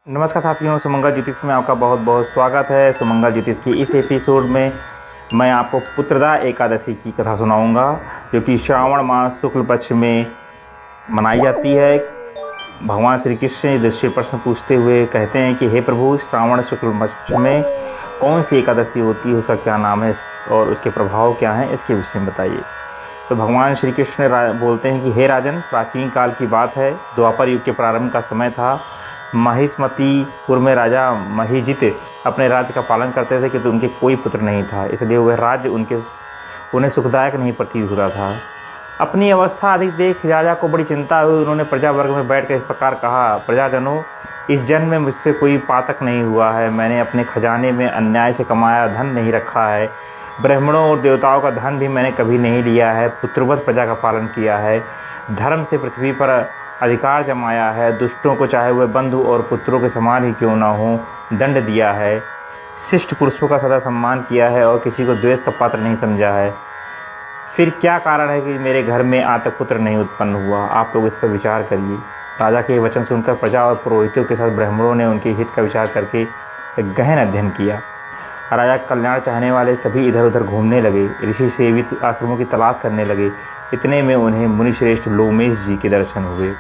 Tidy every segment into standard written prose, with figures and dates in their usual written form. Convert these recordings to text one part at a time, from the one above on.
नमस्कार साथियों, सुमंगल ज्योतिष में आपका बहुत बहुत स्वागत है। सुमंगल ज्योतिष की इस एपिसोड में मैं आपको पुत्रदा एकादशी की कथा सुनाऊंगा, जो कि श्रावण मास शुक्ल पक्ष में मनाई जाती है। भगवान श्री कृष्ण युधिष्ठिर प्रश्न पूछते हुए कहते हैं कि हे प्रभु, श्रावण शुक्ल पक्ष में कौन सी एकादशी होती है, उसका क्या नाम है और उसके प्रभाव क्या हैं, इसके विषय में बताइए। तो भगवान श्री कृष्ण बोलते हैं कि हे राजन, प्राचीन काल की बात है। द्वापर युग के प्रारंभ का समय था। महिष्मतीपुर में राजा महीजित अपने राज्य का पालन करते थे, किंतु उनके कोई पुत्र नहीं था, इसलिए वह राज्य उन्हें सुखदायक नहीं प्रतीत होता था। अपनी अवस्था अधिक देख राजा को बड़ी चिंता हुई। उन्होंने प्रजा वर्ग में बैठकर इस प्रकार कहा, प्रजाजनों, इस जन्म में मुझसे कोई पातक नहीं हुआ है। मैंने अपने खजाने में अन्याय से कमाया धन नहीं रखा है। ब्राह्मणों और देवताओं का धन भी मैंने कभी नहीं लिया है। पुत्रवत प्रजा का पालन किया है। धर्म से पृथ्वी पर अधिकार जमाया है। दुष्टों को चाहे वह बंधु और पुत्रों के समान ही क्यों ना हो दंड दिया है। शिष्ट पुरुषों का सदा सम्मान किया है और किसी को द्वेष का पात्र नहीं समझा है। फिर क्या कारण है कि मेरे घर में आज तक पुत्र नहीं उत्पन्न हुआ? आप लोग इस पर विचार करिए। राजा के वचन सुनकर प्रजा और पुरोहितों के साथ ब्राह्मणों ने उनके हित का विचार करके एक गहन अध्ययन किया। राजा कल्याण चाहने वाले सभी इधर उधर घूमने लगे, ऋषि सेवित आश्रमों की तलाश करने लगे। इतने में उन्हें मुनिश्रेष्ठ लोमेश जी के दर्शन हुए।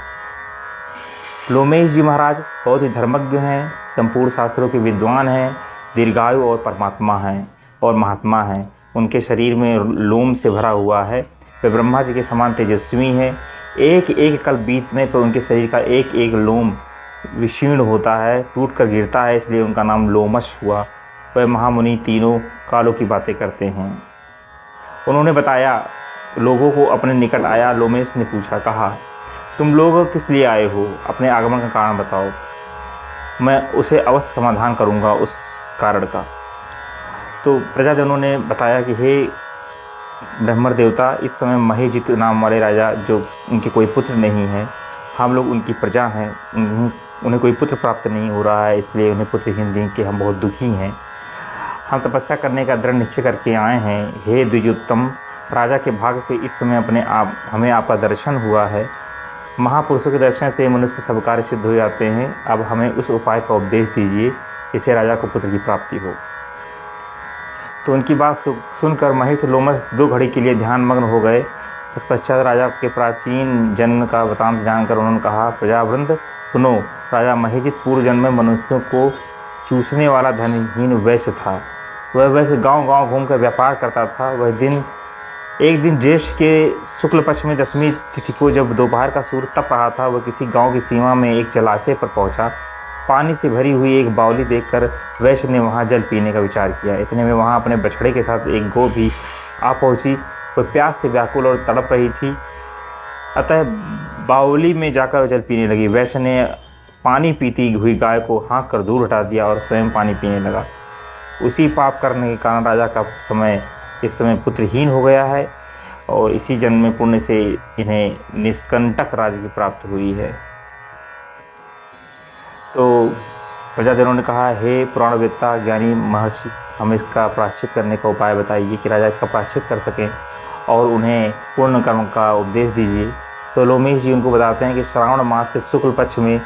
लोमेश जी महाराज बहुत ही धर्मज्ञ हैं, संपूर्ण शास्त्रों के विद्वान हैं, दीर्घायु और परमात्मा हैं और महात्मा हैं। उनके शरीर में लोम से भरा हुआ है। वे ब्रह्मा जी के समान तेजस्वी हैं। एक एक कल बीतने पर उनके शरीर का एक एक लोम विशीर्ण होता है, टूट कर गिरता है, इसलिए उनका नाम लोमश हुआ। वह महामुनि तीनों कालों की बातें करते हैं। उन्होंने बताया, लोगों को अपने निकट आया। लोमेश ने कहा, तुम लोग किस लिए आए हो? अपने आगमन का कारण बताओ, मैं उसे अवश्य समाधान करूंगा उस कारण का। तो प्रजाजनों ने बताया कि हे ब्रह्मण देवता, इस समय महीजित नाम वाले राजा, जो उनके कोई पुत्र नहीं है, हम लोग उनकी प्रजा हैं, उन्हें कोई पुत्र प्राप्त नहीं हो रहा है, इसलिए उन्हें पुत्रहीन देख के हम बहुत दुखी हैं। हम तपस्या करने का दृढ़ निश्चय करके आए हैं। हे द्विजोत्तम, राजा के भाग्य से इस समय हमें आपका दर्शन हुआ है। महापुरुषों के दर्शन से मनुष्य के सब कार्य सिद्ध हो जाते हैं। अब हमें उस उपाय का उपदेश दीजिए, इससे राजा को पुत्र की प्राप्ति हो। तो उनकी बात सुनकर महेश लोमस 2 घड़ी के लिए ध्यान मग्न हो गए। तत्पश्चात राजा के प्राचीन जन्म का वृतांत जानकर उन्होंने कहा, प्रजावृंद सुनो, राजा महीजित पूर्व जन्म में मनुष्यों को चूसने वाला धनहीन वैश्य था। वह वैश्य गांव-गांव घूमकर व्यापार करता था। एक दिन ज्येष्ठ के शुक्ल पक्ष में 10वीं तिथि को जब दोपहर का सूर्य तप रहा था, वह किसी गांव की सीमा में एक जलाशय पर पहुंचा। पानी से भरी हुई एक बावली देखकर वैश्य ने वहां जल पीने का विचार किया। इतने में वहां अपने बछड़े के साथ एक गौ भी आ पहुंची। वह प्यास से व्याकुल और तड़प रही थी, अतः बावली में जाकर जल पीने लगी। वैश्य ने पानी पीती हुई गाय को हाँक कर दूर हटा दिया और स्वयं पानी पीने लगा। उसी पाप करने के कारण राजा का इस समय पुत्रहीन हो गया है और इसी जन्म में पुण्य से इन्हें निष्कंटक राज्य की प्राप्ति हुई है। तो प्रजाजनों ने कहा, हे पुराणवेत्ता ज्ञानी महर्षि, हमें इसका प्रायश्चित करने का उपाय बताइए कि राजा इसका प्रायश्चित कर सकें और उन्हें पूर्ण कर्म का उपदेश दीजिए। तो लोमेश जी उनको बताते हैं कि श्रावण मास के शुक्ल पक्ष में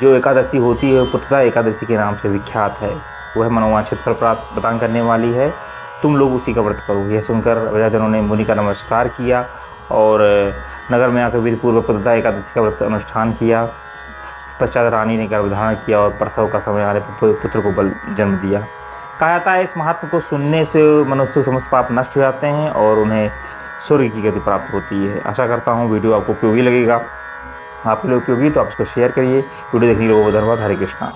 जो एकादशी होती है, पुत्रदा एकादशी के नाम से विख्यात है। वह मनोवांछित फल प्राप्त प्रदान करने वाली है। तुम लोग उसी का व्रत करो। यह सुनकर प्रजाजनों ने मुनि का नमस्कार किया और नगर में आकर विधिपूर्वक पुत्रदा एकादशी का व्रत अनुष्ठान किया। पश्चात रानी ने गर्भधारण किया और प्रसव का समय आने पर पुत्र को जन्म दिया। कहा जाता है, इस महात्मा को सुनने से मनुष्य समस्त पाप नष्ट हो जाते हैं और उन्हें स्वर्ग की गति प्राप्त होती है। आशा करता हूँ वीडियो आपको उपयोगी लगेगा। आपके लिए उपयोगी तो आप इसको शेयर करिए। वीडियो देखने के लिए बहुत धन्यवाद। हरे कृष्णा।